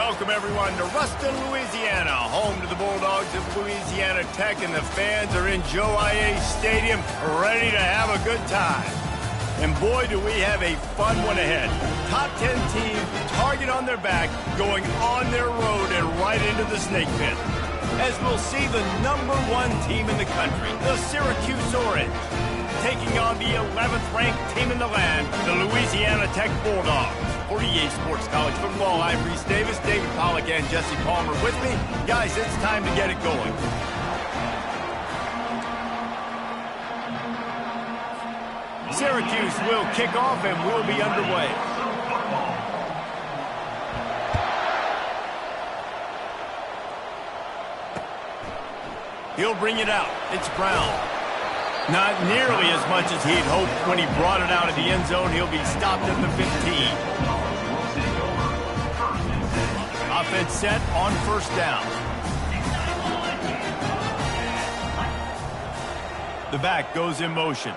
Welcome, everyone, to Ruston, Louisiana, home to the Bulldogs of Louisiana Tech, and the fans are in Joe I.A. Stadium ready to have a good time. And boy, do we have a fun one ahead. Top 10 team, target on their back, going on their road and right into the snake pit. As we'll see the #1 team in the country, the Syracuse Orange, taking on the 11th ranked team in the land, the Louisiana Tech Bulldogs. For EA Sports College Football, I'm Reese Davis, David Pollack, and Jesse Palmer with me. Guys, it's time to get it going. Syracuse will kick off and we'll be underway. He'll bring it out. It's Brown. Not nearly as much as he'd hoped when he brought it out of the end zone. He'll be stopped at the 15. Offense set on first down. The back goes in motion.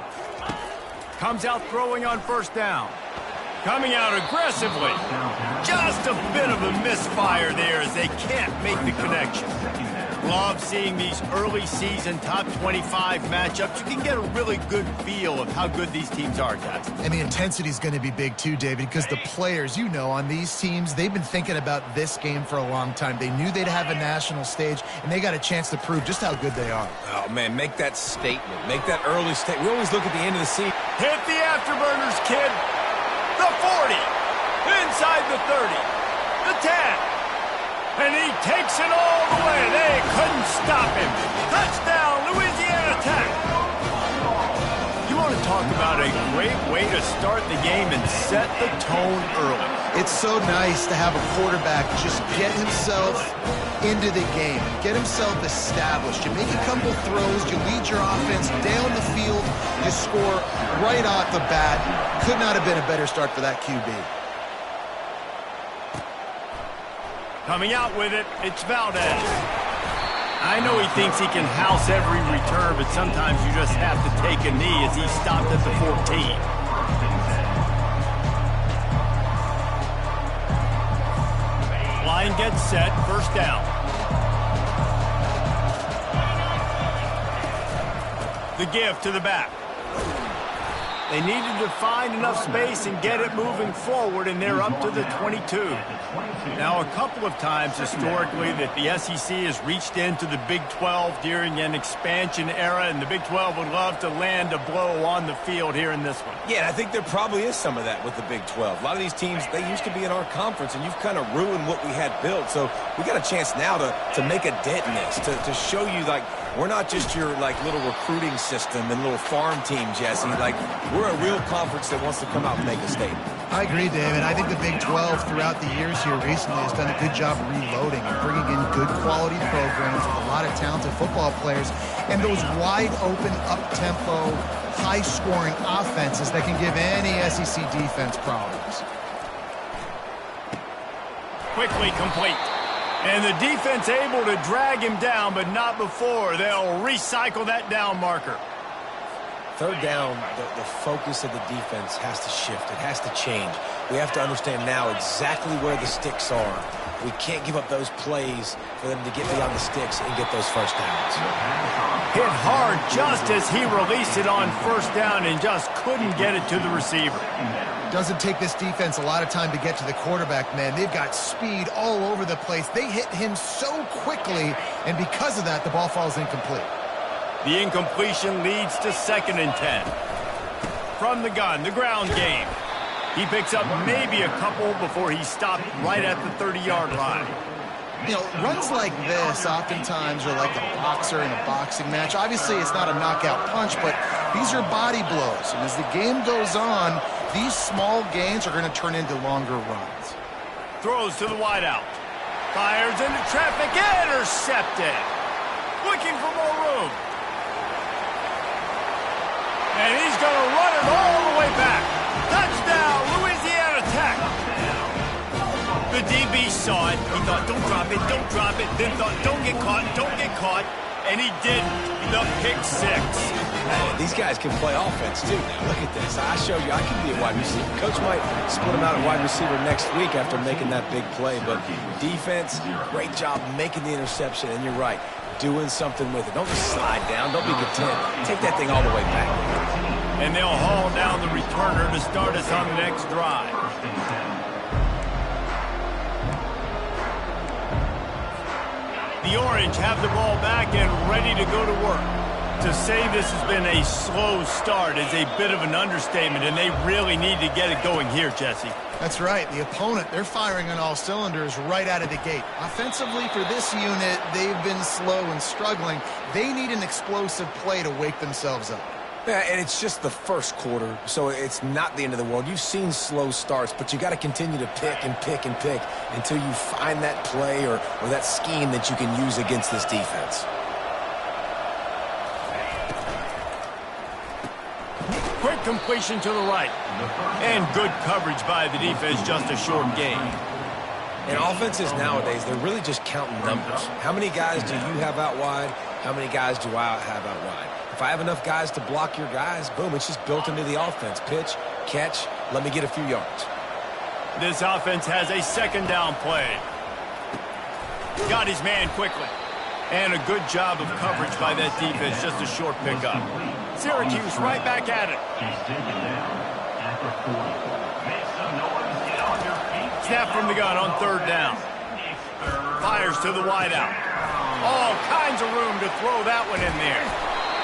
Comes out throwing on first down. Coming out aggressively. Just a bit of a misfire there as they can't make the connection. Love seeing these early season top 25 matchups. You can get a really good feel of how good these teams are, guys. And the intensity is going to be big too, David, because the players, you know, on these teams, they've been thinking about this game for a long time. They knew they'd have a national stage, and they got a chance to prove just how good they are. Oh, man, make that statement. Make that early statement. We always look at the end of the season. Hit the afterburners, kid. The 40. Inside the 30. The 10. And he takes it all the way. They couldn't stop him. Touchdown, Louisiana Tech. You want to talk about a great way to start the game and set the tone early. It's so nice to have a quarterback just get himself into the game, get himself established. You make a couple throws, you lead your offense down the field, you score right off the bat. Could not have been a better start for that QB. Coming out with it, it's Valdez. I know he thinks he can house every return, but sometimes you just have to take a knee as he stopped at the 14. Line gets set, first down. The give to the back. They needed to find enough space and get it moving forward, and they're up to the 22. Now, a couple of times historically that the SEC has reached into the Big 12 during an expansion era, and the Big 12 would love to land a blow on the field here in this one. Yeah, I think there probably is some of that with the Big 12. A lot of these teams, they used to be in our conference, and you've kind of ruined what we had built. So we got a chance now to make a dent in this, to show you, like, we're not just your, like, little recruiting system and little farm team, Jesse. Like, we're a real conference that wants to come out and make a statement. I agree, David. I think the Big 12 throughout the years here recently has done a good job reloading and bringing in good quality programs with a lot of talented football players and those wide open, up-tempo, high-scoring offenses that can give any SEC defense problems. Quickly complete. And the defense able to drag him down, but not before. They'll recycle that down marker. Third down, the focus of the defense has to shift. It has to change. We have to understand now exactly where the sticks are. We can't give up those plays for them to get beyond the sticks and get those first downs. Hit hard just as he released it on first down and just couldn't get it to the receiver. Doesn't take this defense a lot of time to get to the quarterback, man. They've got speed all over the place. They hit him so quickly, and because of that, the ball falls incomplete. The incompletion leads to 2nd and 10. From the gun, the ground game. He picks up maybe a couple before he's stopped right at the 30-yard line. You know, runs like this oftentimes are like a boxer in a boxing match. Obviously, it's not a knockout punch, but these are body blows. And as the game goes on, these small gains are going to turn into longer runs. Throws to the wideout. Fires into traffic. Intercepted. Looking for more room. And he's going to run it all the way back. Touchdown, Louisiana Tech. The DB saw it. He thought, don't drop it, then thought, don't get caught. and he didn't. The pick six. Man, these guys can play offense, too. Now, look at this. I showed you I can be a wide receiver. Coach might split him out at wide receiver next week after making that big play. But defense, great job making the interception. And you're right, doing something with it. Don't just slide down. Don't be content. Take that thing all the way back. And they'll haul down the returner to start us on the next drive. The Orange have the ball back and ready to go to work. To say this has been a slow start is a bit of an understatement, and they really need to get it going here, Jesse. That's right. The opponent, they're firing on all cylinders right out of the gate. Offensively, for this unit, they've been slow and struggling. They need an explosive play to wake themselves up. Yeah, and it's just the first quarter, so it's not the end of the world. You've seen slow starts, but you got to continue to pick and pick and pick until you find that play or that scheme that you can use against this defense. Quick completion to the right. And good coverage by the defense, just a short gain. And offenses nowadays, they're really just counting numbers. How many guys do you have out wide? How many guys do I have out wide? If I have enough guys to block your guys, boom, it's just built into the offense. Pitch, catch, let me get a few yards. This offense has a second down play. Got his man quickly. And a good job of coverage by that defense, just a short pickup. Syracuse right back at it. Snap from the gun on third down. Fires to the wideout. All kinds of room to throw that one in there.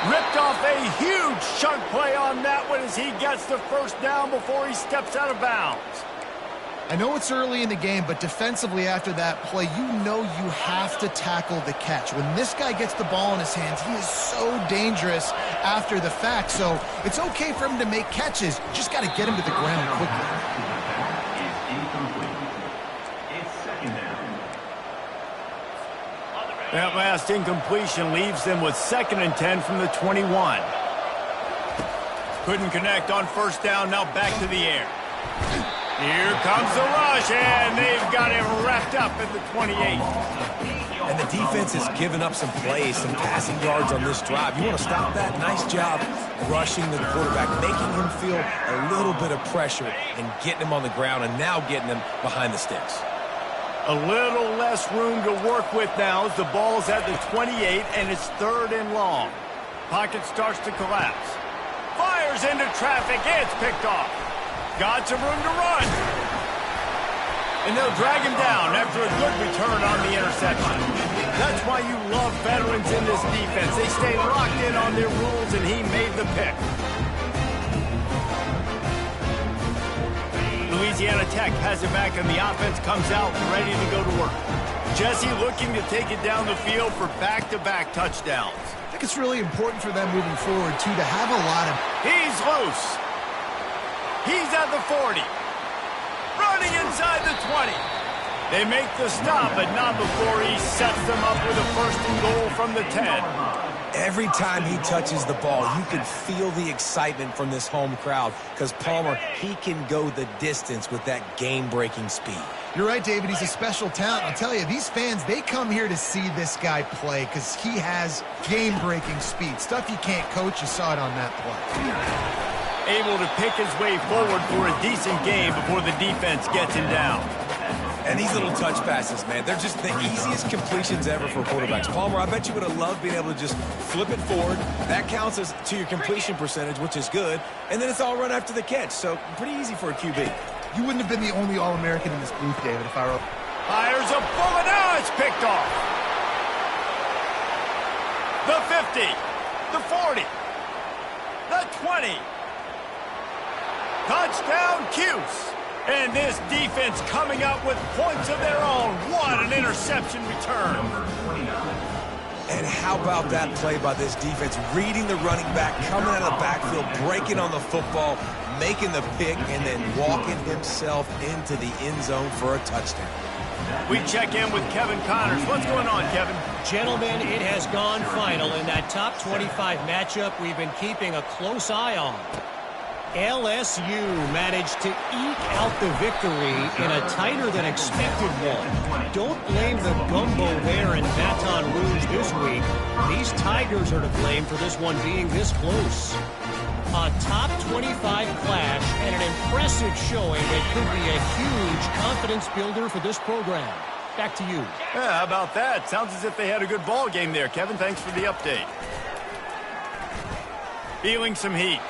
Ripped off a huge chunk play on that one as he gets the first down before he steps out of bounds. I know it's early in the game, but defensively after that play, you know you have to tackle the catch. When this guy gets the ball in his hands, he is so dangerous after the fact. So it's okay for him to make catches. You just got to get him to the ground quickly. That last incompletion leaves them with 2nd and 10 from the 21. Couldn't connect on first down, now back to the air. Here comes the rush, and they've got him wrapped up at the 28. And the defense has given up some plays, some passing yards on this drive. You want to stop that? Nice job rushing the quarterback, making him feel a little bit of pressure and getting him on the ground and now getting him behind the sticks. A little less room to work with now as the ball's at the 28 and it's 3rd and long. Pocket starts to collapse. Fires into traffic. It's picked off. Got some room to run. And they'll drag him down after a good return on the interception. That's why you love veterans in this defense. They stay locked in on their rules, and he made the pick. Louisiana Tech has it back, and the offense comes out ready to go to work. Jesse looking to take it down the field for back-to-back touchdowns. I think it's really important for them moving forward, too, to have a lot of... He's loose. He's at the 40. Running inside the 20. They make the stop, but not before he sets them up with a 1st and goal from the 10. Every time he touches the ball, you can feel the excitement from this home crowd because Palmer, he can go the distance with that game-breaking speed. You're right, David. He's a special talent. I'll tell you, these fans, they come here to see this guy play because he has game-breaking speed. Stuff you can't coach. You saw it on that play. Able to pick his way forward for a decent game before the defense gets him down. And these little touch passes, man, they're just the easiest completions ever for quarterbacks. Palmer, I bet you would have loved being able to just flip it forward. That counts as to your completion percentage, which is good. And then it's all run after the catch, so pretty easy for a QB. You wouldn't have been the only All-American in this booth, David, if I were... Fires a bullet. Now it's picked off. The 50. The 40. The 20. Touchdown, Cuse. And this defense coming up with points of their own. What an interception return. And how about that play by this defense? Reading the running back, coming out of the backfield, breaking on the football, making the pick, and then walking himself into the end zone for a touchdown. We check in with Kevin Connors. What's going on, Kevin? Gentlemen, it has gone final in that top 25 matchup we've been keeping a close eye on. LSU managed to eke out the victory in a tighter-than-expected one. Don't blame the gumbo there in Baton Rouge this week. These Tigers are to blame for this one being this close. A top 25 clash and an impressive showing that could be a huge confidence builder for this program. Back to you. Yeah, how about that? Sounds as if they had a good ball game there, Kevin. Thanks for the update. Feeling some heat.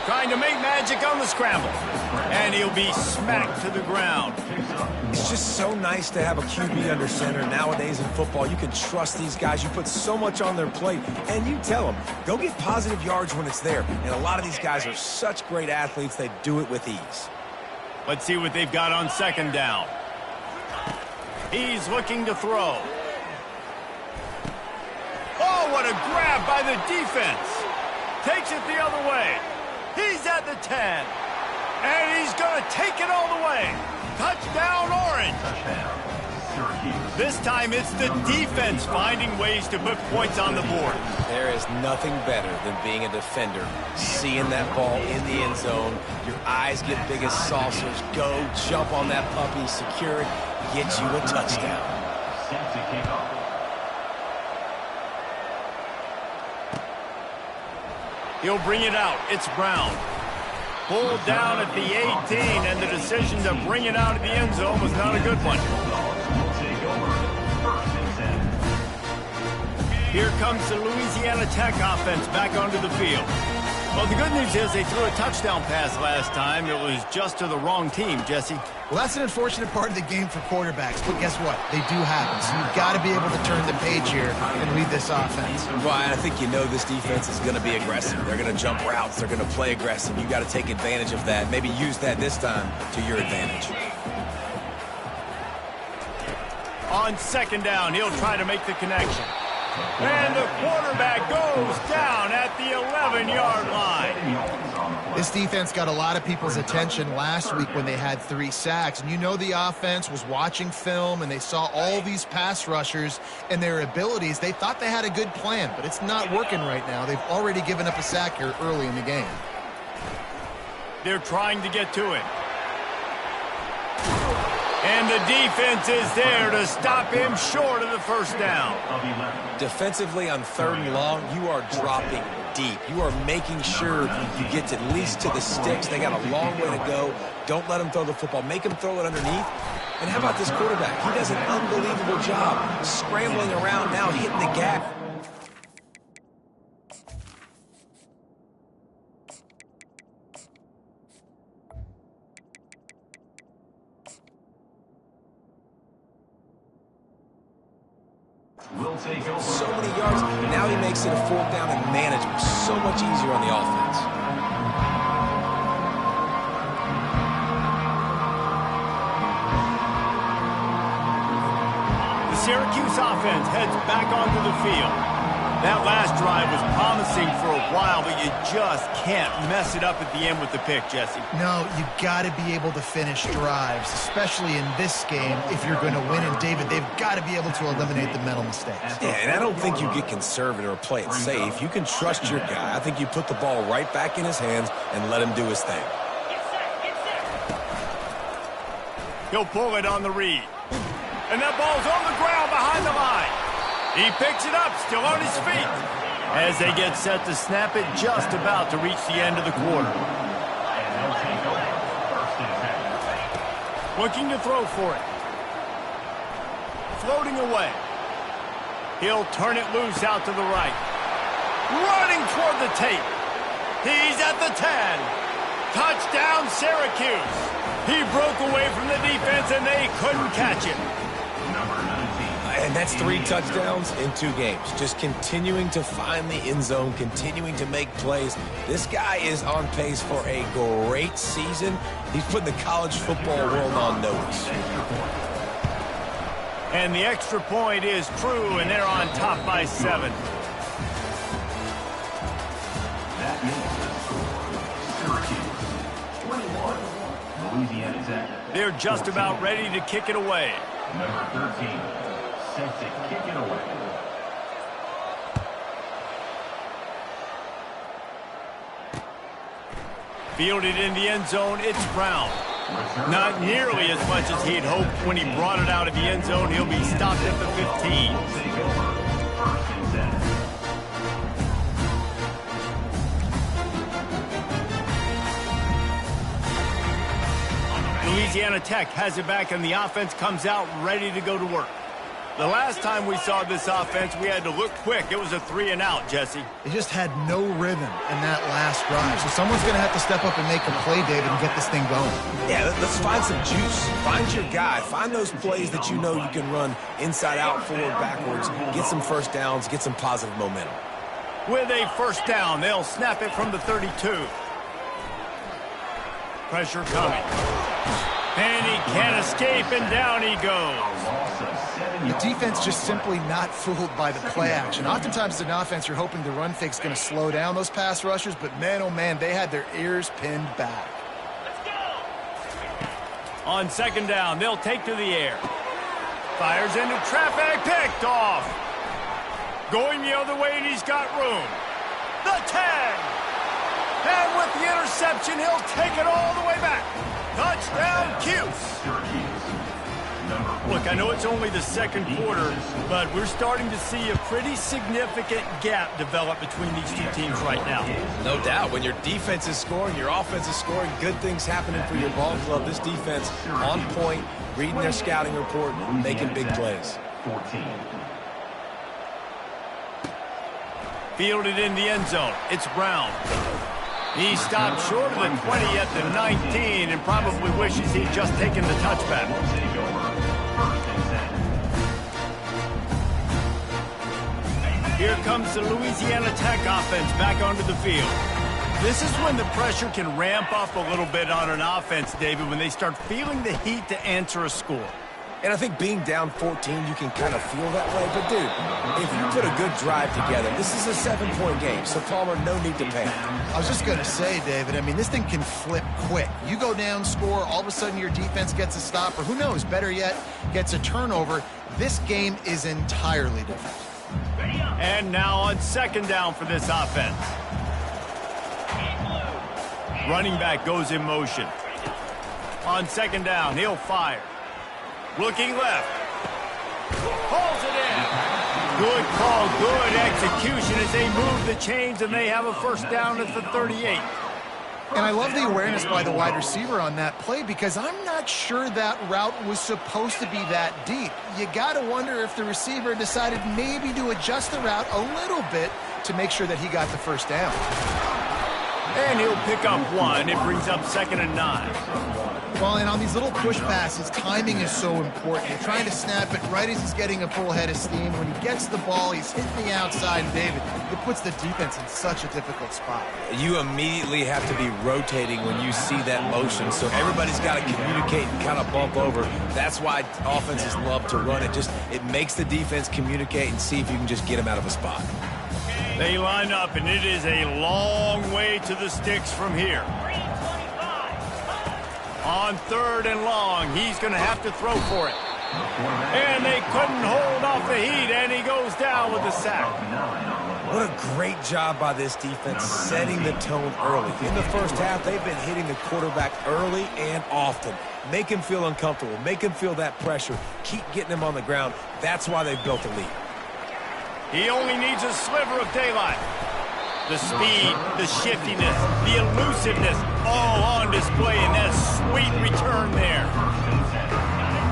Trying to make magic on the scramble. And he'll be smacked to the ground. It's just so nice to have a QB under center. Nowadays in football, you can trust these guys. You put so much on their plate, and you tell them, go get positive yards when it's there. And a lot of these guys are such great athletes, they do it with ease. Let's see what they've got on second down. He's looking to throw. Oh, what a grab by the defense. Takes it the other way. He's at the 10. And he's going to take it all the way. Touchdown, Orange. This time it's the defense finding ways to put points on the board. There is nothing better than being a defender. Seeing that ball in the end zone, your eyes get big as saucers. Go, jump on that puppy, secure it, get you a touchdown. He'll bring it out. It's Brown. Pulled down at the 18, and the decision to bring it out of the end zone was not a good one. Here comes the Louisiana Tech offense back onto the field. Well, the good news is they threw a touchdown pass last time. It was just to the wrong team, Jesse. Well, that's an unfortunate part of the game for quarterbacks, but guess what? They do happen, so you've got to be able to turn the page here and lead this offense. Well, I think you know this defense is going to be aggressive. They're going to jump routes. They're going to play aggressive. You got to take advantage of that. Maybe use that this time to your advantage. On second down, he'll try to make the connection. And the quarterback goes down at the 11-yard line. This defense got a lot of people's attention last week when they had 3 sacks. And you know the offense was watching film, and they saw all these pass rushers and their abilities. They thought they had a good plan, but it's not working right now. They've already given up a sack here early in the game. They're trying to get to it. And the defense is there to stop him short of the first down. Defensively on third and long, you are dropping deep. You are making sure you get at least to the sticks. They got a long way to go. Don't let them throw the football. Make them throw it underneath. And how about this quarterback? He does an unbelievable job scrambling around now, hitting the gap. So many yards. Now he makes it a 4th down and manageable. So much easier on the offense. The Syracuse offense heads back onto the field. That last drive was promising for a while, but you just can't mess it up at the end with the pick, Jesse. No, you got to be able to finish drives, especially in this game. If you're going to win, and David, they've got to be able to eliminate the mental mistakes. Yeah, and I don't think you get conservative or play it safe. You can trust your guy. I think you put the ball right back in his hands and let him do his thing. He'll pull it on the read. And that ball's on the ground behind the line. He picks it up, still on his feet. As they get set to snap it, just about to reach the end of the quarter. Looking to throw for it. Floating away. He'll turn it loose out to the right. Running toward the tape. He's at the 10. Touchdown, Syracuse. He broke away from the defense, and they couldn't catch him. And that's 3 touchdowns in 2 games. Just continuing to find the end zone, continuing to make plays. This guy is on pace for a great season. He's putting the college football world on notice. And the extra point is true, and they're on top by 7. That is Syracuse 21, Louisiana Tech. They're just about ready to kick it away. Number 13. Set to kick it away. Fielded in the end zone, it's Brown. Not nearly as much as he'd hoped when he brought it out of the end zone. He'll be stopped at the 15. Louisiana Tech has it back, and the offense comes out ready to go to work. The last time we saw this offense, we had to look quick. It was a 3-and-out, Jesse. They just had no rhythm in that last drive. So someone's going to have to step up and make a play, David, and get this thing going. Yeah, let's find some juice. Find your guy. Find those plays that you know you can run inside out, forward, backwards. Get some first downs. Get some positive momentum. With a first down, they'll snap it from the 32. Pressure coming. And he can't escape, and down he goes. The defense just simply not fooled by the play action. Oftentimes as an offense, you're hoping the run fake's going to slow down those pass rushers, but man, oh man, they had their ears pinned back. On second down, they'll take to the air. Fires into traffic, picked off. Going the other way, and he's got room. The tag. And with the interception, he'll take it all the way back. Touchdown, Cuse. Look, I know it's only the second quarter, but we're starting to see a pretty significant gap develop between these two teams right now. No doubt. When your defense is scoring, your offense is scoring, good things happening for your ball club. This defense on point, reading their scouting report, making big plays. Fielded in the end zone. It's Brown. He stopped short of the 20 at the 19 and probably wishes he'd just taken the touchback. Here comes the Louisiana Tech offense back onto the field. This is when the pressure can ramp up a little bit on an offense, David, when they start feeling the heat to answer a score. And I think being down 14, you can kind of feel that way. But, dude, if you put a good drive together, this is a 7-point game, so Palmer, no need to panic. I was just going to say, David, I mean, this thing can flip quick. You go down, score, all of a sudden your defense gets a stop, or who knows, better yet, gets a turnover. This game is entirely different. And now on second down for this offense. Running back goes in motion. On second down, he'll fire. Looking left. Pulls it in. Good call, good execution as they move the chains, and they have a first down at the 38. And I love the awareness by the wide receiver on that play because I'm not sure that route was supposed to be that deep. You got to wonder if the receiver decided maybe to adjust the route a little bit to make sure that he got the first down. And he'll pick up one. It brings up 2nd and 9. Well, and on these little push passes, timing is so important. You're trying to snap it right as he's getting a full head of steam. When he gets the ball, he's hitting the outside, and David, it puts the defense in such a difficult spot. You immediately have to be rotating when you see that motion, so everybody's got to communicate and kind of bump over. That's why offenses love to run it. It makes the defense communicate and see if you can just get them out of a spot. They line up, and it is a long way to the sticks from here. On 3rd and long, he's going to have to throw for it. And they couldn't hold off the heat, and he goes down with a sack. What a great job by this defense setting the tone early. In the first half, they've been hitting the quarterback early and often. Make him feel uncomfortable. Make him feel that pressure. Keep getting him on the ground. That's why they've built a lead. He only needs a sliver of daylight. The speed, the shiftiness, the elusiveness, all on display in that sweet return there.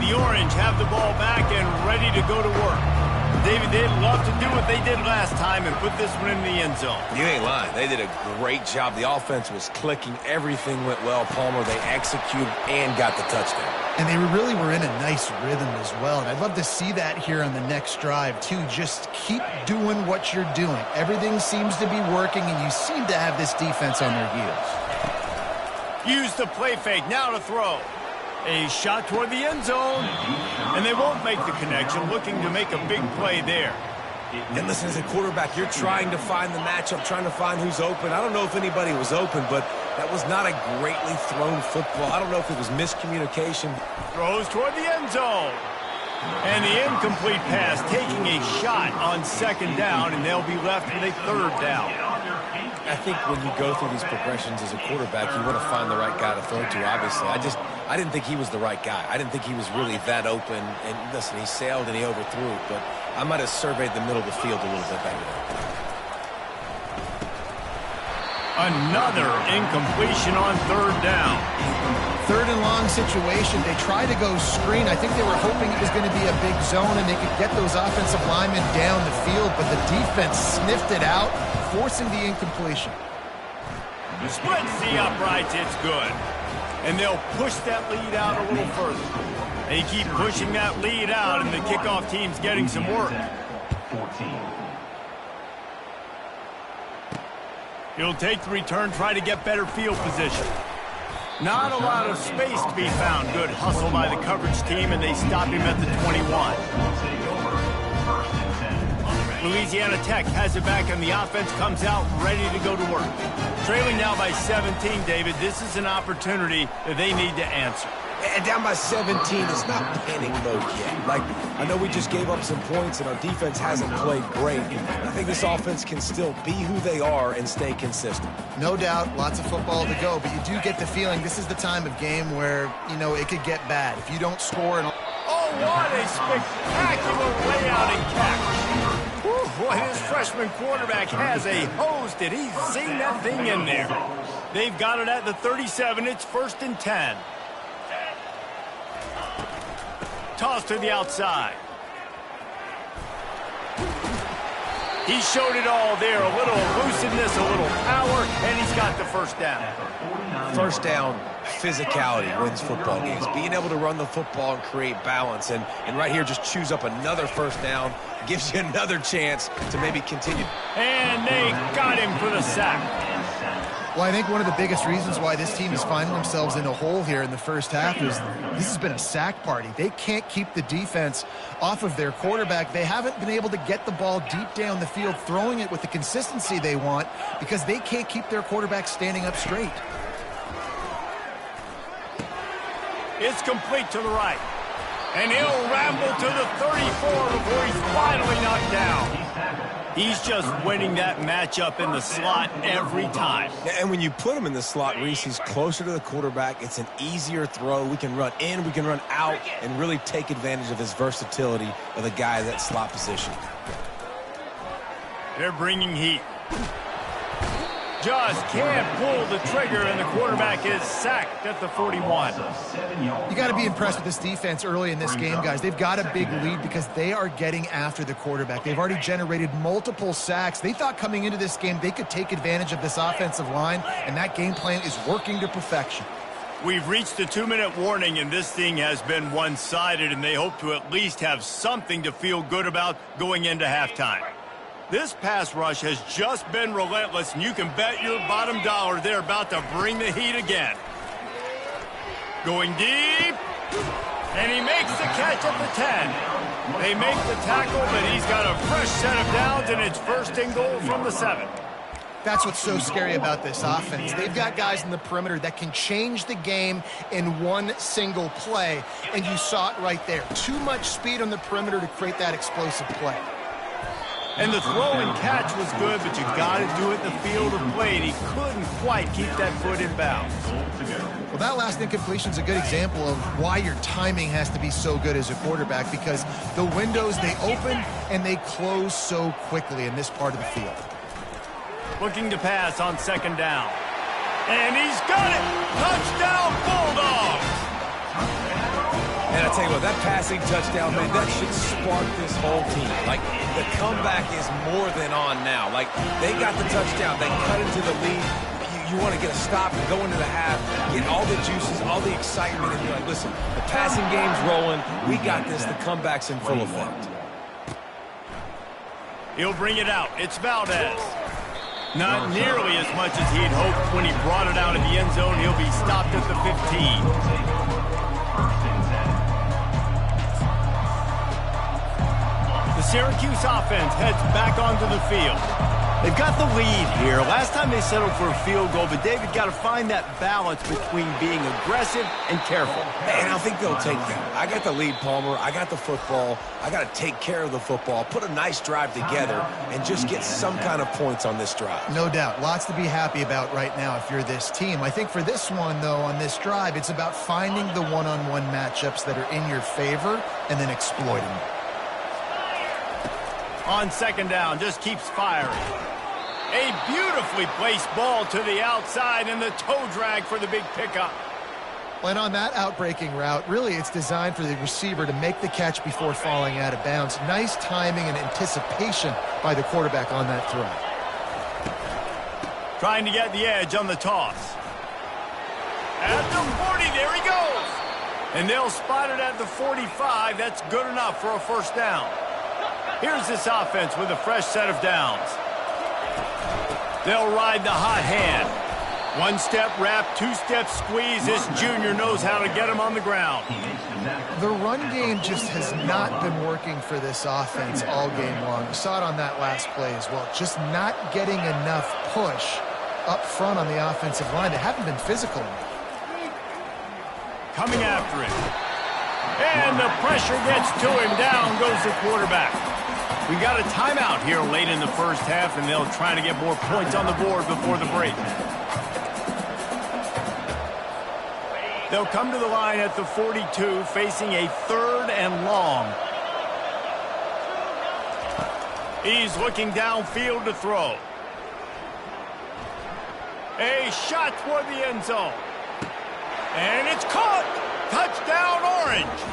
The Orange have the ball back and ready to go to work. David, they'd love to do what they did last time and put this one in the end zone. You ain't lying. They did a great job. The offense was clicking. Everything went well, Palmer. They executed and got the touchdown. And they really were in a nice rhythm as well. And I'd love to see that here on the next drive, too. Just keep doing what you're doing. Everything seems to be working, and you seem to have this defense on their heels. Use the play fake. Now to throw. A shot toward the end zone. And they won't make the connection, looking to make a big play there. And listen, as a quarterback, you're trying to find the matchup, trying to find who's open. I don't know if anybody was open, but that was not a greatly thrown football. I don't know if it was miscommunication. Throws toward the end zone. And the incomplete pass taking a shot on 2nd down, and they'll be left with a 3rd down. I think when you go through these progressions as a quarterback, you want to find the right guy to throw to, obviously. I didn't think he was the right guy. I didn't think he was really that open. And listen, he sailed and he overthrew, but I might have surveyed the middle of the field a little bit better. Another incompletion on third down. Third and long situation. They tried to go screen. I think they were hoping it was going to be a big zone and they could get those offensive linemen down the field, but the defense sniffed it out, forcing the incompletion. Splits the uprights, it's good. And they'll push that lead out a little further. They keep pushing that lead out, and the kickoff team's getting some work. 14. He'll take the return, try to get better field position. Not a lot of space to be found. Good hustle by the coverage team, and they stop him at the 21. Louisiana Tech has it back, and the offense comes out ready to go to work. Trailing now by 17, David. This is an opportunity that they need to answer. And down by 17, it's not panic mode yet. Like, I know we just gave up some points and our defense hasn't played great. I think this offense can still be who they are and stay consistent. No doubt, lots of football to go, but you do get the feeling this is the time of game where, you know, it could get bad. If you don't score and... Oh, what a spectacular layout and catch. Boy, this freshman quarterback has a hose. Did he sing that thing in there? They've got it at the 37. It's 1st and 10. Toss to the outside. He showed it all there. A little elusiveness, a little power, and he's got the first down. First down, physicality wins football games. Being able to run the football and create balance. And right here, just choose up another first down. Gives you another chance to maybe continue. And they got him for the sack. Well, I think one of the biggest reasons why this team is finding themselves in a hole here in the first half is this has been a sack party. They can't keep the defense off of their quarterback. They haven't been able to get the ball deep down the field, throwing it with the consistency they want because they can't keep their quarterback standing up straight. It's complete to the right. And he'll ramble to the 34 before he's finally knocked down. He's just winning that matchup in the slot every time. And when you put him in the slot, Reese, he's closer to the quarterback. It's an easier throw. We can run in, we can run out, and really take advantage of his versatility of the guy at that slot position. They're bringing heat. Just can't pull the trigger, and the quarterback is sacked at the 41. You got to be impressed with this defense early in this game, guys. They've got a big lead because they are getting after the quarterback. They've already generated multiple sacks. They thought coming into this game they could take advantage of this offensive line, and that game plan is working to perfection. We've reached the 2-minute warning, and this thing has been one-sided, and they hope to at least have something to feel good about going into halftime. This pass rush has just been relentless, and you can bet your bottom dollar they're about to bring the heat again. Going deep, and he makes the catch at the 10. They make the tackle, but he's got a fresh set of downs, and it's 1st and goal from the 7. That's what's so scary about this offense. They've got guys in the perimeter that can change the game in one single play, and you saw it right there. Too much speed on the perimeter to create that explosive play. And the throw and catch was good, but you got to do it in the field of play, and he couldn't quite keep that foot in bounds. Well, that last incompletion is a good example of why your timing has to be so good as a quarterback, because the windows, they open and they close so quickly in this part of the field. Looking to pass on 2nd down. And he's got it! Touchdown, Bulldogs! And I tell you what, that passing touchdown, man, that should spark this whole team. Like, the comeback is more than on now. Like, they got the touchdown. They cut into the lead. You want to get a stop and go into the half, get all the juices, all the excitement, and you're like, listen, the passing game's rolling. We got this. The comeback's in full effect. He'll bring it out. It's Valdez. Not nearly as much as he'd hoped when he brought it out of the end zone. He'll be stopped at the 15. The Syracuse offense heads back onto the field. They've got the lead here. Last time they settled for a field goal, but David got to find that balance between being aggressive and careful. And I think they'll take that. I got the lead, Palmer. I got the football. I got to take care of the football, put a nice drive together, and just get some kind of points on this drive. No doubt. Lots to be happy about right now if you're this team. I think for this one, though, on this drive, it's about finding the one-on-one matchups that are in your favor and then exploiting them. On second down, just keeps firing. A beautifully placed ball to the outside and the toe drag for the big pickup. And on that outbreaking route, really it's designed for the receiver to make the catch before falling out of bounds. Nice timing and anticipation by the quarterback on that throw. Trying to get the edge on the toss. At the 40, there he goes. And they'll spot it at the 45. That's good enough for a first down. Here's this offense with a fresh set of downs. They'll ride the hot hand. One-step wrap, two-step squeeze. This junior knows how to get him on the ground. The run game just has not been working for this offense all game long. You saw it on that last play as well. Just not getting enough push up front on the offensive line. They haven't been physical enough. Coming after him. And the pressure gets to him. Down goes the quarterback. We got a timeout here late in the first half, and they'll try to get more points on the board before the break. They'll come to the line at the 42, facing a 3rd and long. He's looking downfield to throw. A shot toward the end zone. And it's caught! Touchdown, Orange!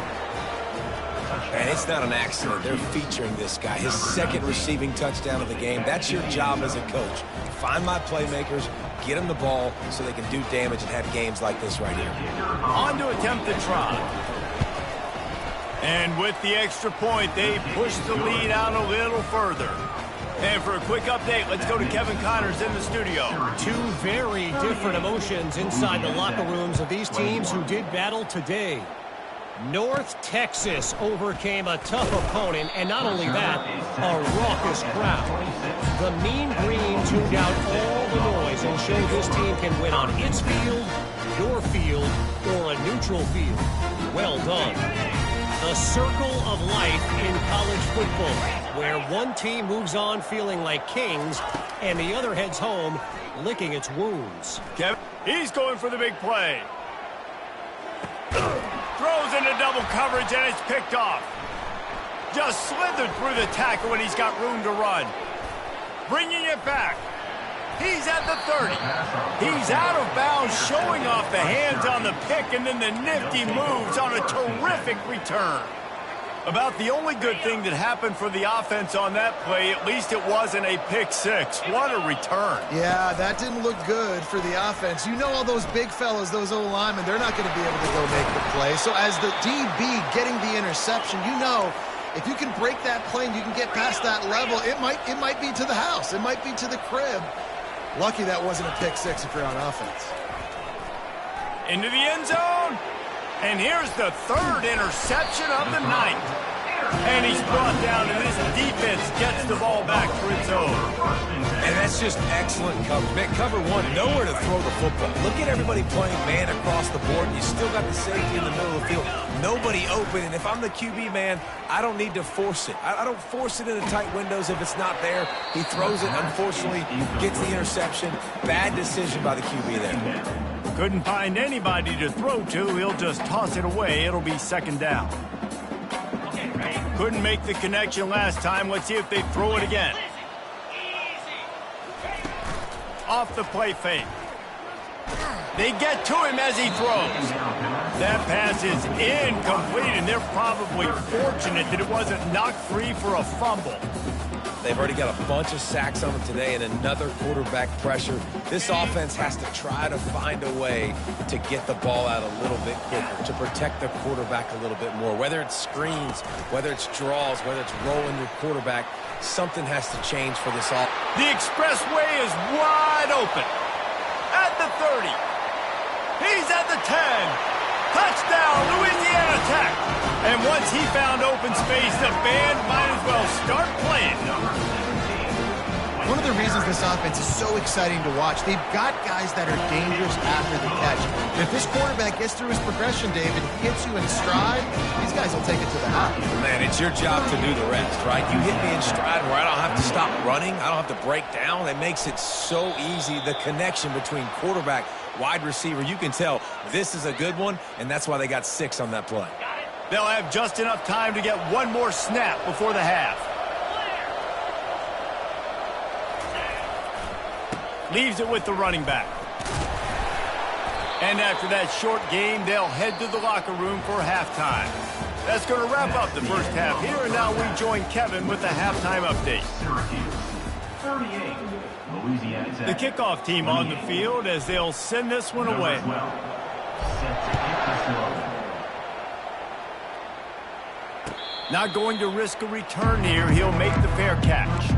And it's not an accident. They're featuring this guy. His 2nd receiving touchdown of the game. That's your job as a coach. Find my playmakers, get them the ball so they can do damage and have games like this right here. On to attempt the try. And with the extra point, they push the lead out a little further. And for a quick update, let's go to Kevin Connors in the studio. Two very different emotions inside the locker rooms of these teams who did battle today. North Texas overcame a tough opponent, and not only that, a raucous crowd. The Mean Green tuned out all the noise and showed this team can win on its field, your field, or a neutral field. Well done. The circle of life in college football, where one team moves on feeling like kings, and the other heads home licking its wounds. Kevin, he's going for the big play. Throws into double coverage, and it's picked off. Just slithered through the tackle when he's got room to run. Bringing it back. He's at the 30. He's out of bounds, showing off the hands on the pick, and then the nifty moves on a terrific return. About the only good thing that happened for the offense on that play, at least it wasn't a pick six. What a return. Yeah, that didn't look good for the offense. You know all those big fellas, those O-linemen, they're not going to be able to go make the play. So as the DB getting the interception, you know, if you can break that play and you can get past that level, it might be to the house. It might be to the crib. Lucky that wasn't a pick six if you're on offense. Into the end zone. And here's the 3rd interception of the night. And he's brought down, and this defense gets the ball back for its own. And that's just excellent coverage. Man, cover one, nowhere to throw the football. Look at everybody playing man across the board, and you still got the safety in the middle of the field. Nobody open, and if I'm the QB, man, I don't need to force it. I don't force it into tight windows if it's not there. He throws it, unfortunately, gets the interception. Bad decision by the QB there. Couldn't find anybody to throw to. He'll just toss it away. It'll be 2nd down. Couldn't make the connection last time. Let's see if they throw it again. Off the play fake. They get to him as he throws. That pass is incomplete, and they're probably fortunate that it wasn't knocked free for a fumble. They've already got a bunch of sacks on them today and another quarterback pressure. This offense has to try to find a way to get the ball out a little bit quicker, to protect the quarterback a little bit more. Whether it's screens, whether it's draws, whether it's rolling your quarterback, something has to change for this offense. The expressway is wide open. At the 30. He's at the 10. Touchdown, Louisiana Tech. And once he found open space, the band might as well start playing. one of the reasons this offense is so exciting to watch, they've got guys that are dangerous after the catch. And if this quarterback gets through his progression, David, hits you in stride, these guys will take it to the house. Man, it's your job to do the rest, right? You hit me in stride where I don't have to stop running. I don't have to break down. It makes it so easy, the connection between quarterback, wide receiver. You can tell this is a good one, and that's why they got 6 on that play. They'll have just enough time to get one more snap before the half. Leaves it with the running back. And after that short game, they'll head to the locker room for halftime. That's going to wrap up the first half here, and now we join Kevin with the halftime update. Syracuse, 38, Louisiana Tech. The kickoff team on the field as they'll send this one away. Number 12, set to kick this one. Not going to risk a return here. He'll make the fair catch.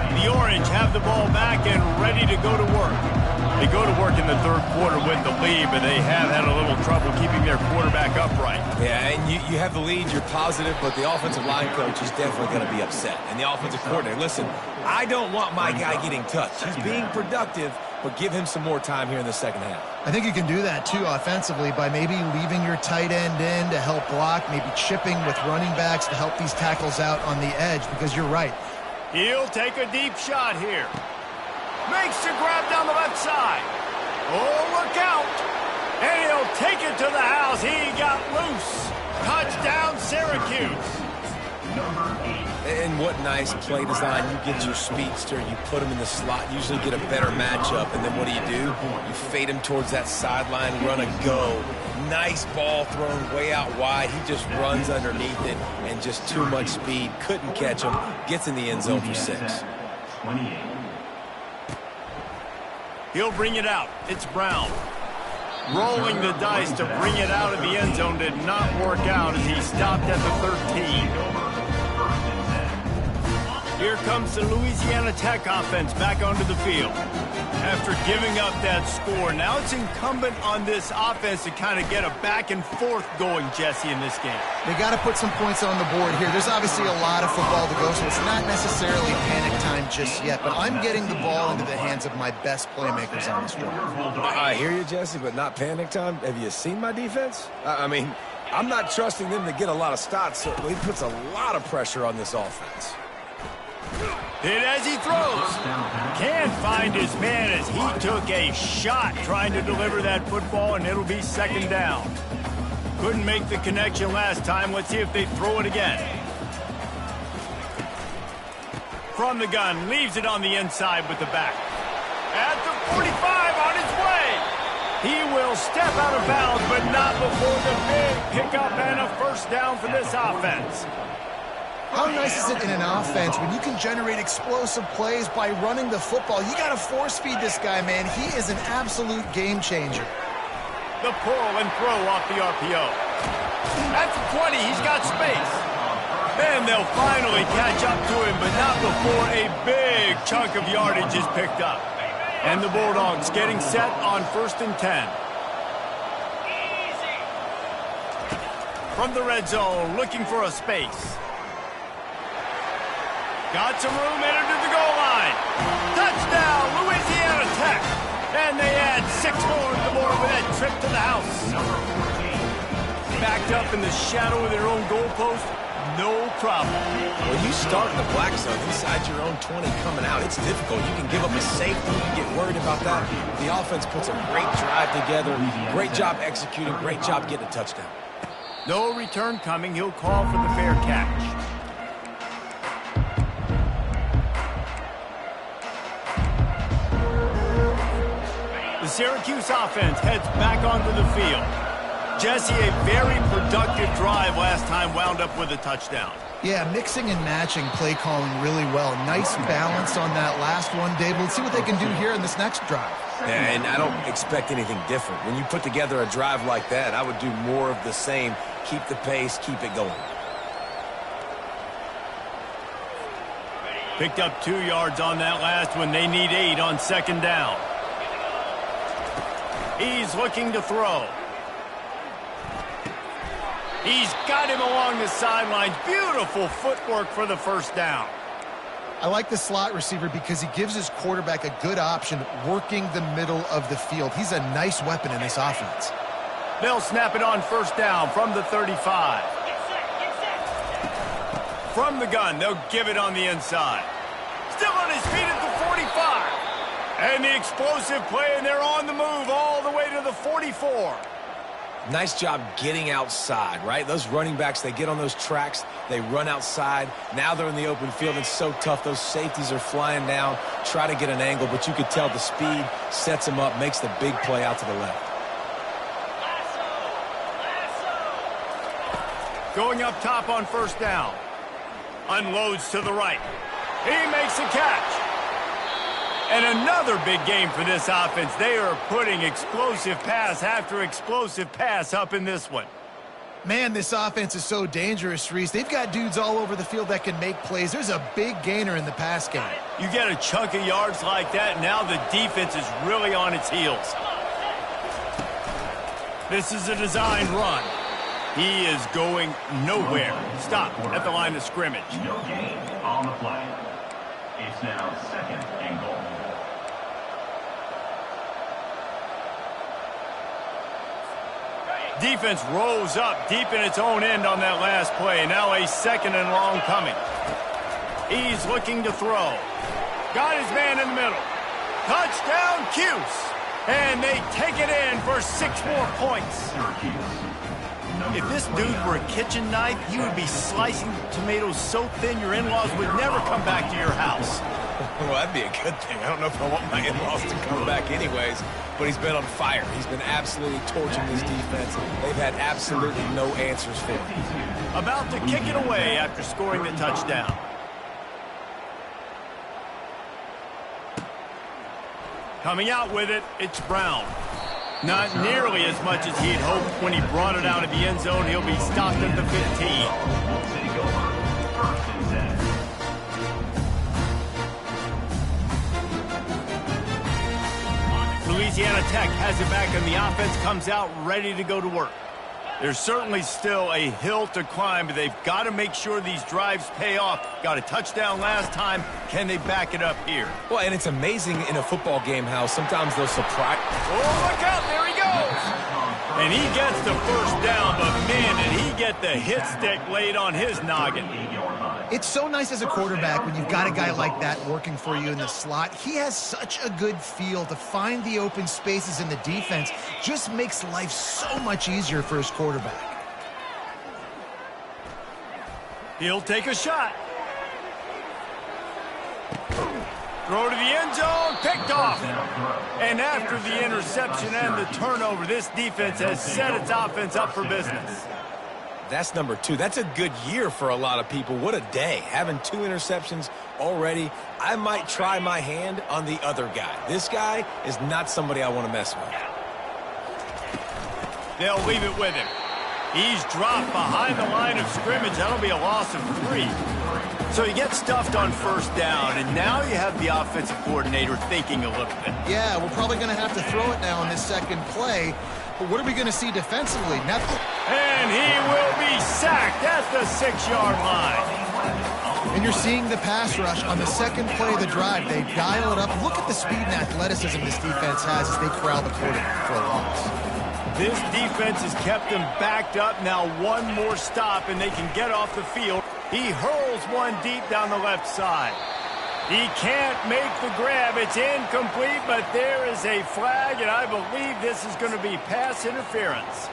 The Orange have the ball back and ready to go to work. They go to work in the third quarter with the lead, but they have had a little trouble keeping their quarterback upright. Yeah, and you have the lead, you're positive, but the offensive line coach is definitely going to be upset. And the offensive coordinator, listen, I don't want my guy getting touched. He's being productive, but give him some more time here in the second half. I think you can do that, too, offensively, by maybe leaving your tight end in to help block, maybe chipping with running backs to help these tackles out on the edge, because you're right. He'll take a deep shot here. Makes the grab down the left side. Oh, look out. And he'll take it to the house. He got loose. Touchdown, Syracuse. Number 8. And what nice play design. You get your speedster, you put him in the slot, usually get a better matchup, and then what do? You fade him towards that sideline, run a go. Nice ball thrown way out wide. He just runs underneath it, and just too much speed. Couldn't catch him. Gets in the end zone for 6. 28. He'll bring it out. It's Brown. Rolling the dice to bring it out of the end zone did not work out as he stopped at the 13. Here comes the Louisiana Tech offense back onto the field. After giving up that score, now it's incumbent on this offense to kind of get a back and forth going, Jesse, in this game. They got to put some points on the board here. There's obviously a lot of football to go, so it's not necessarily panic time just yet, but I'm getting the ball into the hands of my best playmakers on this drive. I hear you, Jesse, but not panic time. Have you seen my defense? I mean, I'm not trusting them to get a lot of stops, so he puts a lot of pressure on this offense. Hit as he throws. Can't find his man as he took a shot trying to deliver that football, and it'll be second down. Couldn't make the connection last time. Let's see if they throw it again. From the gun, leaves it on the inside with the back. At the 45, on his way. He will step out of bounds, but not before the big pickup and a first down for this offense. How nice is it in an offense when you can generate explosive plays by running the football? You got to force feed this guy, man. He is an absolute game changer. The pull and throw off the RPO. At the 20, he's got space. Then they'll finally catch up to him, but not before a big chunk of yardage is picked up. And the Bulldogs getting set on 1st and 10. From the red zone, looking for a space. Got some room, entered to the goal line. Touchdown, Louisiana Tech. And they add 6 more to the board with that trip to the house. Backed up in the shadow of their own goalpost, no problem. When you start in the black zone inside your own 20 coming out, it's difficult. You can give up a safety. You get worried about that. The offense puts a great drive together. Great job executing. Great job getting a touchdown. No return coming. He'll call for the fair catch. The Syracuse offense heads back onto the field. Jesse, a very productive drive last time, wound up with a touchdown. Yeah, mixing and matching play calling really well. Nice balance on that last one, Dave. Let's see what they can do here in this next drive. And I don't expect anything different. When you put together a drive like that, I would do more of the same. keep the pace, keep it going. Picked up 2 yards on that last one. They need 8 on second down. He's looking to throw. He's got him along the sidelines. Beautiful footwork for the first down. I like the slot receiver because he gives his quarterback a good option working the middle of the field. He's a nice weapon in this offense. They'll snap it on first down from the 35. From the gun, they'll give it on the inside. Still on his feet at the 45. And the explosive play, and they're on the move all the way to the 44. Nice job getting outside, right? Those running backs, they get on those tracks, they run outside. Now they're in the open field. It's so tough. Those safeties are flying down, try to get an angle, but you could tell the speed sets them up, makes the big play out to the left. Going up top on first down. Unloads to the right. He makes a catch. And another big game for this offense. They are putting explosive pass after explosive pass up in this one. Man, this offense is so dangerous, Reese. They've got dudes all over the field that can make plays. There's a big gainer in the pass game. You get a chunk of yards like that, now the defense is really on its heels. This is a designed run. He is going nowhere. Stop at the line of scrimmage. No gain on the play. It's now 2nd and goal. Defense rolls up deep in its own end on that last play. Now a 2nd and long coming. He's looking to throw. Got his man in the middle. Touchdown, Cuse. And they take it in for 6 more points. Syracuse. If this dude were a kitchen knife, he would be slicing tomatoes so thin your in-laws would never come back to your house. Well, that'd be a good thing. I don't know if I want my in-laws to come back anyways, but he's been on fire. He's been absolutely torching this defense. They've had absolutely no answers for him. About to kick it away after scoring the touchdown. Coming out with it, it's Brown. Not nearly as much as he'd hoped when he brought it out of the end zone. He'll be stopped at the 15. Take over. 1st and 10. Louisiana Tech has it back, and the offense comes out ready to go to work. There's certainly still a hill to climb, but they've got to make sure these drives pay off. Got a touchdown last time. Can they back it up here? Well, and it's amazing in a football game how sometimes they'll surprise. Oh, look out. There he goes. And he gets the first down, but man, did he get the hit stick laid on his noggin. It's so nice as a quarterback when you've got a guy like that working for you in the slot. He has such a good feel to find the open spaces in the defense. Just makes life so much easier for his quarterback. He'll take a shot. Throw to the end zone, picked off. And after the interception and the turnover, this defense has set its offense up for business. That's number 2. That's a good year for a lot of people. What a day. Having 2 interceptions already. I might try my hand on the other guy. This guy is not somebody I want to mess with. They'll leave it with him. He's dropped behind the line of scrimmage. That'll be a loss of 3. So he gets stuffed on first down, and now you have the offensive coordinator thinking a little bit. Yeah, we're probably going to have to throw it now on this second play. But what are we going to see defensively? Nothing. And he will be sacked at the 6-yard line. And you're seeing the pass rush on the second play of the drive. They dial it up. Look at the speed and athleticism this defense has as they corral the quarterback for a loss. This defense has kept them backed up. Now one more stop, and they can get off the field. He hurls one deep down the left side. He can't make the grab. It's incomplete, but there is a flag, and I believe this is going to be pass interference.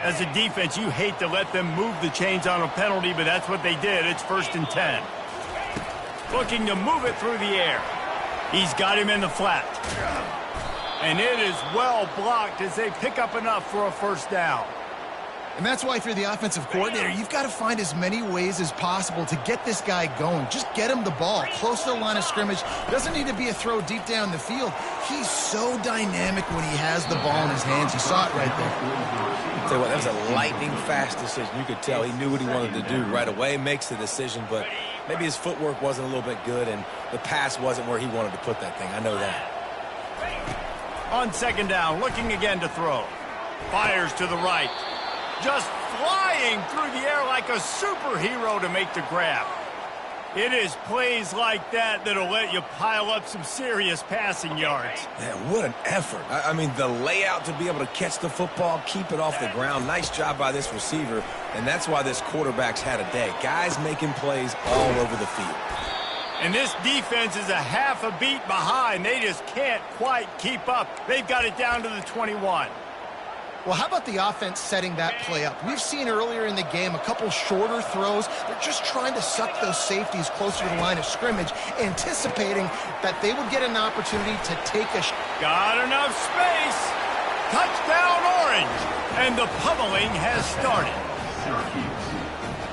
As a defense, you hate to let them move the chains on a penalty, but that's what they did. It's 1st and 10. Looking to move it through the air. He's got him in the flat. And it is well blocked as they pick up enough for a first down. And that's why if you're the offensive coordinator, you've got to find as many ways as possible to get this guy going. Just get him the ball close to the line of scrimmage. Doesn't need to be a throw deep down the field. He's so dynamic when he has the ball in his hands. You saw it right there. I'll tell you what, that was a lightning-fast decision. You could tell he knew what he wanted to do right away, makes the decision, but maybe his footwork wasn't a little bit good, and the pass wasn't where he wanted to put that thing. I know that. On second down, looking again to throw. Fires to the right. Just flying through the air like a superhero to make the grab. It is plays like that that'll let you pile up some serious passing yards. Man, what an effort. I mean, the layout to be able to catch the football, keep it off the ground. Nice job by this receiver, and that's why this quarterback's had a day. Guys making plays all over the field. And this defense is a half a beat behind. They just can't quite keep up. They've got it down to the 21. Well, how about the offense setting that play up? We've seen earlier in the game a couple shorter throws. They're just trying to suck those safeties closer to the line of scrimmage, anticipating that they would get an opportunity to take a shot. Got enough space. Touchdown Orange. And the pummeling has started.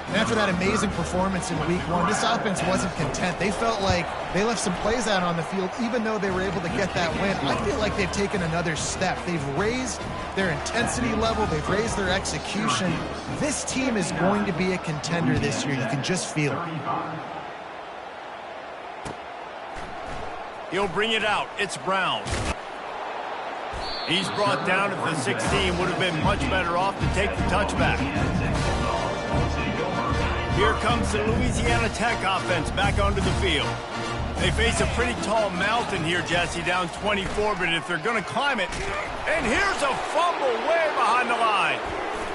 And after that amazing performance in week one, this offense wasn't content. They felt like they left some plays out on the field, even though they were able to get that win. I feel like they've taken another step. They've raised their intensity level. They've raised their execution. This team is going to be a contender this year. You can just feel it. He'll bring it out. It's Brown. He's brought down at the 16. Would have been much better off to take the touchback. Here comes the Louisiana Tech offense back onto the field. They face a pretty tall mountain here, Jesse, down 24, but if they're going to climb it, and here's a fumble way behind the line.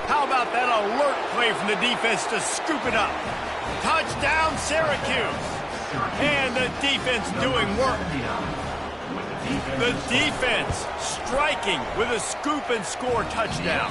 How about that alert play from the defense to scoop it up? Touchdown, Syracuse. And the defense doing work. The defense striking with a scoop and score touchdown.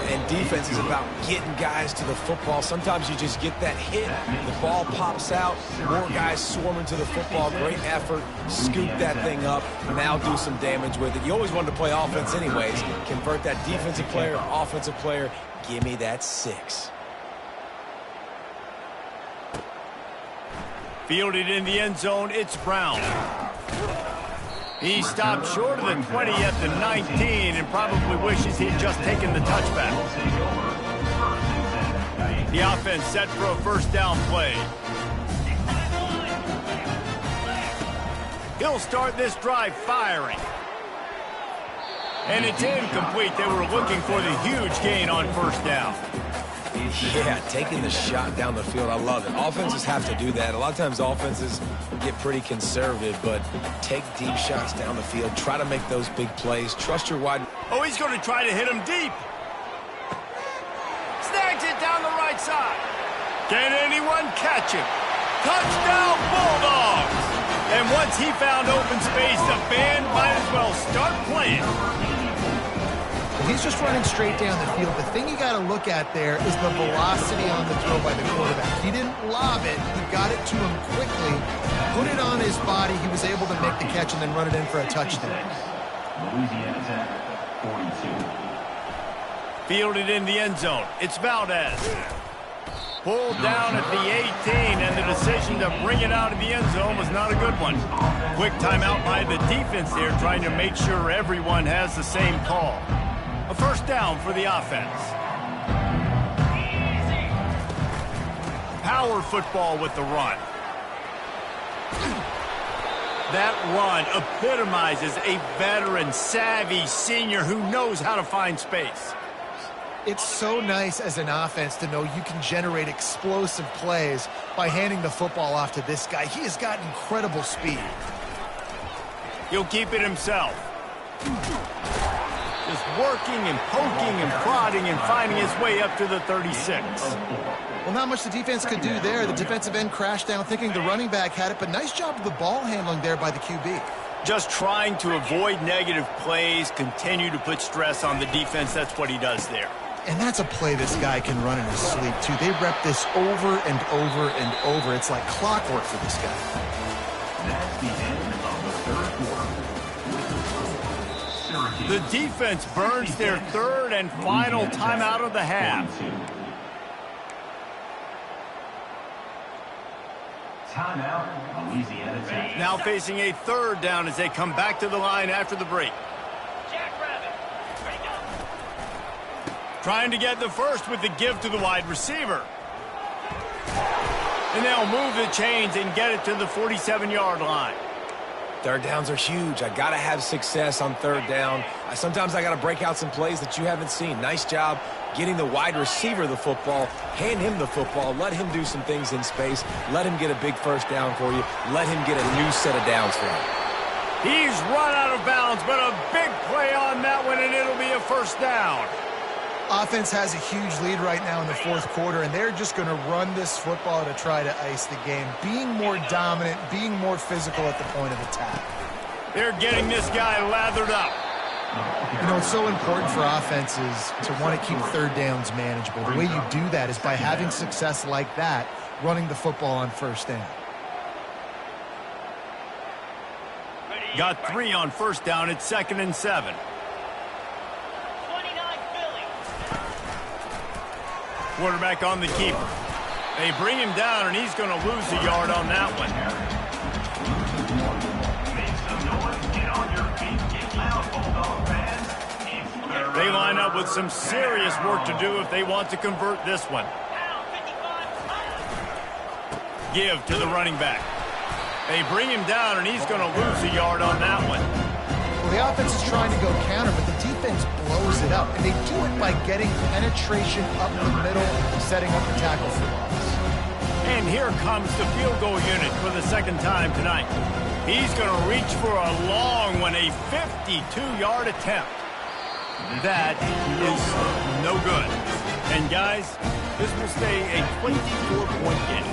And defense is about getting guys to the football. Sometimes you just get that hit, the ball pops out, more guys swarming to the football. Great effort, scoop that thing up, now do some damage with it. You always wanted to play offense anyways. Convert that defensive player, offensive player, give me that 6. Fielded in the end zone, it's Brown. He stopped short of the 20 at the 19 and probably wishes he'd just taken the touchback. The offense set for a first down play. He'll start this drive firing. And it's incomplete. They were looking for the huge gain on first down. Yeah, taking the shot down the field, I love it. Offenses have to do that. A lot of times offenses get pretty conservative, but take deep shots down the field. Try to make those big plays. Trust your wide. Oh, he's going to try to hit him deep. Snags it down the right side. Can anyone catch him? Touchdown, Bulldogs! And once he found open space, the band might as well start playing. He's just running straight down the field. The thing you got to look at there is the velocity on the throw by the quarterback. He didn't lob it. He got it to him quickly, put it on his body. He was able to make the catch and then run it in for a touchdown. Louisiana Tech, 42. Fielded in the end zone. It's Valdez. Pulled down at the 18, and the decision to bring it out of the end zone was not a good one. Quick timeout by the defense here, trying to make sure everyone has the same call. A first down for the offense. Power football with the run. That run epitomizes a veteran, savvy senior who knows how to find space. It's so nice as an offense to know you can generate explosive plays by handing the football off to this guy. He has got incredible speed. He'll keep it himself. Just working and poking and prodding and finding his way up to the 36. Well, not much the defense could do there. The defensive end crashed down thinking the running back had it, but nice job of the ball handling there by the QB. Just trying to avoid negative plays, continue to put stress on the defense. That's what he does there. And that's a play this guy can run in his sleep, too. They rep this over and over and over. It's like clockwork for this guy. That's the end of the third quarter. The defense burns their third and final timeout of the half. Timeout, Louisiana Tech. Now facing a third down as they come back to the line after the break. Trying to get the first with the give to the wide receiver. And they'll move the chains and get it to the 47-yard line. Third downs are huge. I got to have success on third down. Sometimes I got to break out some plays that you haven't seen. Nice job getting the wide receiver the football. Hand him the football. Let him do some things in space. Let him get a big first down for you. Let him get a new set of downs for you. He's run out of bounds, but a big play on that one, and it'll be a first down. Offense has a huge lead right now in the fourth quarter, and they're just going to run this football to try to ice the game. Being more dominant, being more physical at the point of attack. They're getting this guy lathered up. You know, it's so important for offenses to want to keep third downs manageable. The way you do that is by having success like that, running the football on first down. Got 3 on first down. It's 2nd and 7. Quarterback on the keeper. They bring him down, and he's going to lose a yard on that one. They line up with some serious work to do if they want to convert this one. Give to the running back. They bring him down, and he's going to lose a yard on that one. Well, the offense is trying to go counter, but the defense blows it up, and they do it by getting penetration up the middle, setting up the tackle for loss. And here comes the field goal unit for the second time tonight. He's going to reach for a long one, a 52-yard attempt. That is no good. And guys, this will stay a 24-point game.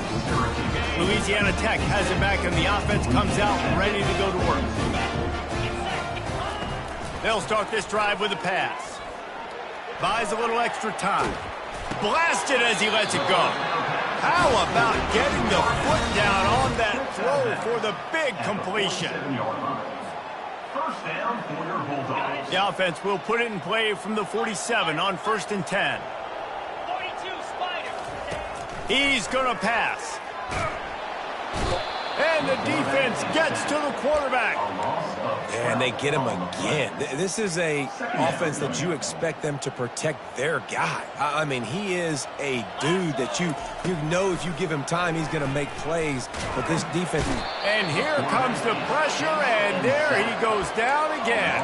Louisiana Tech has it back, and the offense comes out ready to go to work. They'll start this drive with a pass. Buys a little extra time. Blasted as he lets it go. How about getting the foot down on that throw for the big completion? First down for your Bulldogs. The offense will put it in play from the 47 on 1st and 10. 42 Spider. He's going to pass. And the defense gets to the quarterback. And they get him again. This is a offense that you expect them to protect their guy. I mean, he is a dude that you know if you give him time, he's going to make plays. But this defense... And here comes the pressure, and there he goes down again.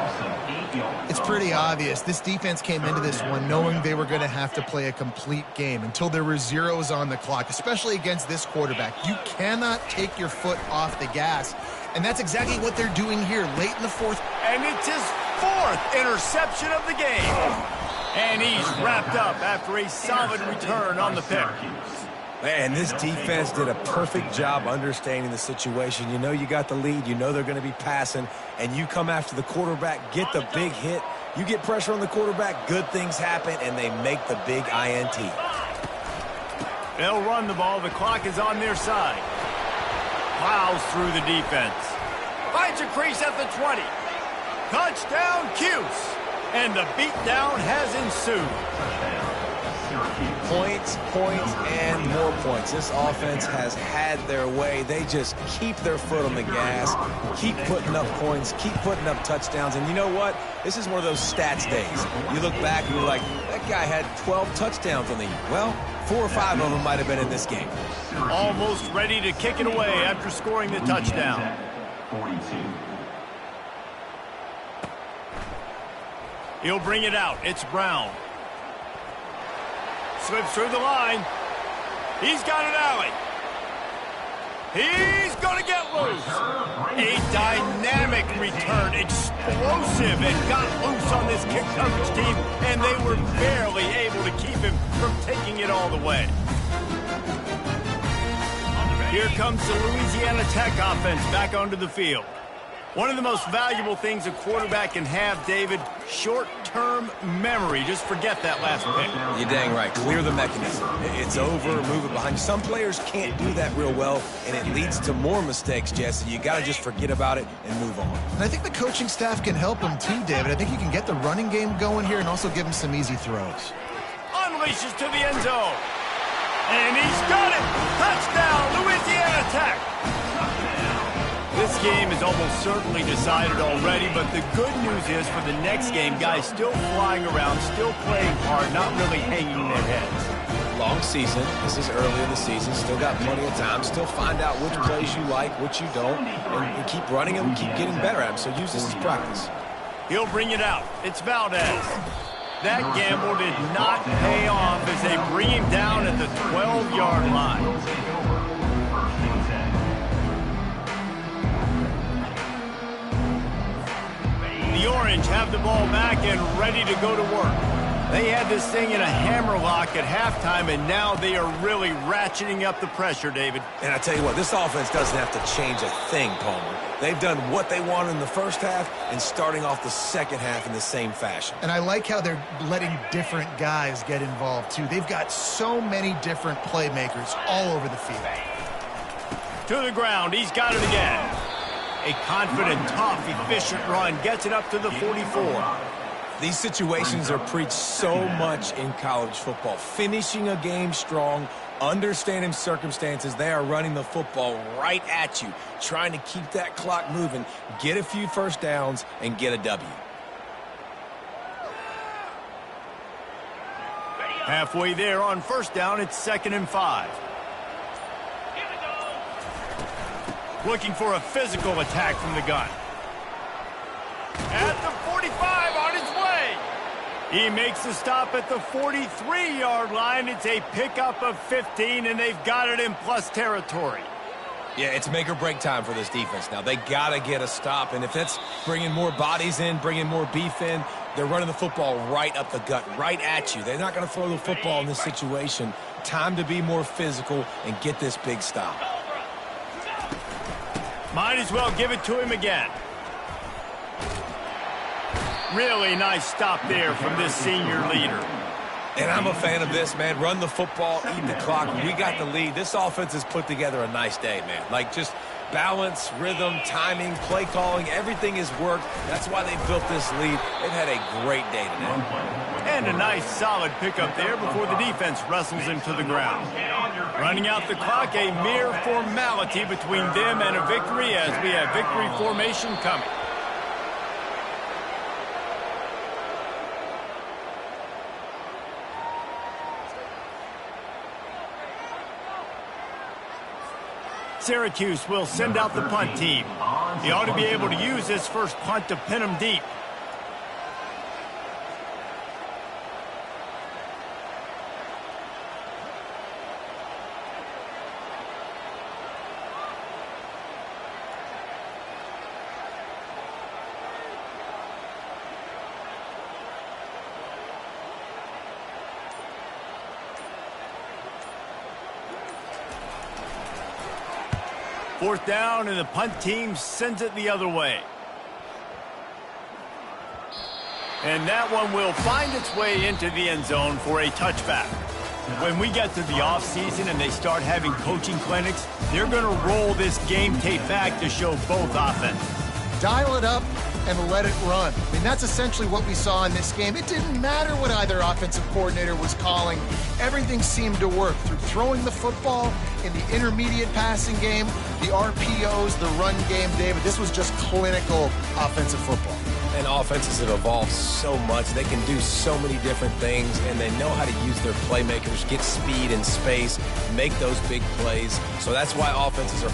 It's pretty obvious. This defense came into this one knowing they were going to have to play a complete game until there were zeros on the clock, especially against this quarterback. You cannot take your foot off the gas, and that's exactly what they're doing here late in the fourth. And it's his 4th interception of the game. And he's wrapped up after a solid return on the pick. Man, this defense did a perfect job understanding the situation. You know you got the lead. You know they're going to be passing. And you come after the quarterback, get the big hit. You get pressure on the quarterback, good things happen, and they make the big INT. They'll run the ball. The clock is on their side. Plows through the defense. Finds a crease at the 20. Touchdown, Cuse. And the beatdown has ensued. Points, and more points. This offense has had their way. They just keep their foot on the gas, keep putting up points, keep putting up touchdowns. And you know what? This is one of those stats days. You look back and you're like, that guy had 12 touchdowns on the year. Well, 4 or 5 of them might have been in this game. Almost ready to kick it away after scoring the touchdown. 42. He'll bring it out. It's Brown. Slips through the line. He's got an alley. He's going to get loose. A dynamic return, explosive, and got loose on this kick coverage team, and they were barely able to keep him from taking it all the way. Here comes the Louisiana Tech offense back onto the field. One of the most valuable things a quarterback can have, David, short long-term memory. Just forget that last pick. You're dang right. Clear the mechanism. It's over. Move it behind you. Some players can't do that real well, and it leads to more mistakes, Jesse. You got to just forget about it and move on. And I think the coaching staff can help him too, David. I think you can get the running game going here and also give him some easy throws. Unleashes to the end zone. And he's got it! Touchdown, Louisiana Tech! This game is almost certainly decided already, but the good news is for the next game, guys still flying around, still playing hard, not really hanging their heads. Long season. This is early in the season. Still got plenty of time. Still find out which plays you like, which you don't, and keep running them, keep getting better at them. So use this as practice. He'll bring it out. It's Valdez. That gamble did not pay off as they bring him down at the 12-yard line. The Orange have the ball back and ready to go to work. They had this thing in a hammerlock at halftime, and now they are really ratcheting up the pressure, David. And I tell you what, this offense doesn't have to change a thing, Palmer. They've done what they wanted in the first half and starting off the second half in the same fashion. And I like how they're letting different guys get involved, too. They've got so many different playmakers all over the field. To the ground. He's got it again. A confident, tough, efficient run gets it up to the 44. These situations are preached so much in college football. Finishing a game strong, understanding circumstances. They are running the football right at you, trying to keep that clock moving, get a few first downs, and get a W. Halfway there on first down, it's 2nd and 5. Looking for a physical attack from the gun. At the 45, on his way. He makes the stop at the 43-yard line. It's a pickup of 15, and they've got it in plus territory. Yeah, it's make or break time for this defense now. They got to get a stop, and if that's bringing more bodies in, bringing more beef in, they're running the football right up the gut, right at you. They're not going to throw the football in this situation. Time to be more physical and get this big stop. Might as well give it to him again. Really nice stop there from this senior leader. And I'm a fan of this, man. Run the football, eat the clock. We got the lead. This offense has put together a nice day, man. Like just balance, rhythm, timing, play calling, everything has worked. That's why they built this lead. They've had a great day today. And a nice solid pickup there before the defense wrestles him to the ground. Running out the clock, a mere formality between them and a victory as we have victory formation coming. Syracuse will send out the punt team. He ought to be able to use this first punt to pin him deep. Fourth down, and the punt team sends it the other way. And that one will find its way into the end zone for a touchback. When we get to the offseason and they start having coaching clinics, they're going to roll this game tape back to show both offenses. Dial it up and let it run. I mean, that's essentially what we saw in this game. It didn't matter what either offensive coordinator was calling. Everything seemed to work through throwing the football in the intermediate passing game, the RPOs, the run game, David. This was just clinical offensive football. And offenses have evolved so much. They can do so many different things, and they know how to use their playmakers, get speed and space, make those big plays. So that's why offenses are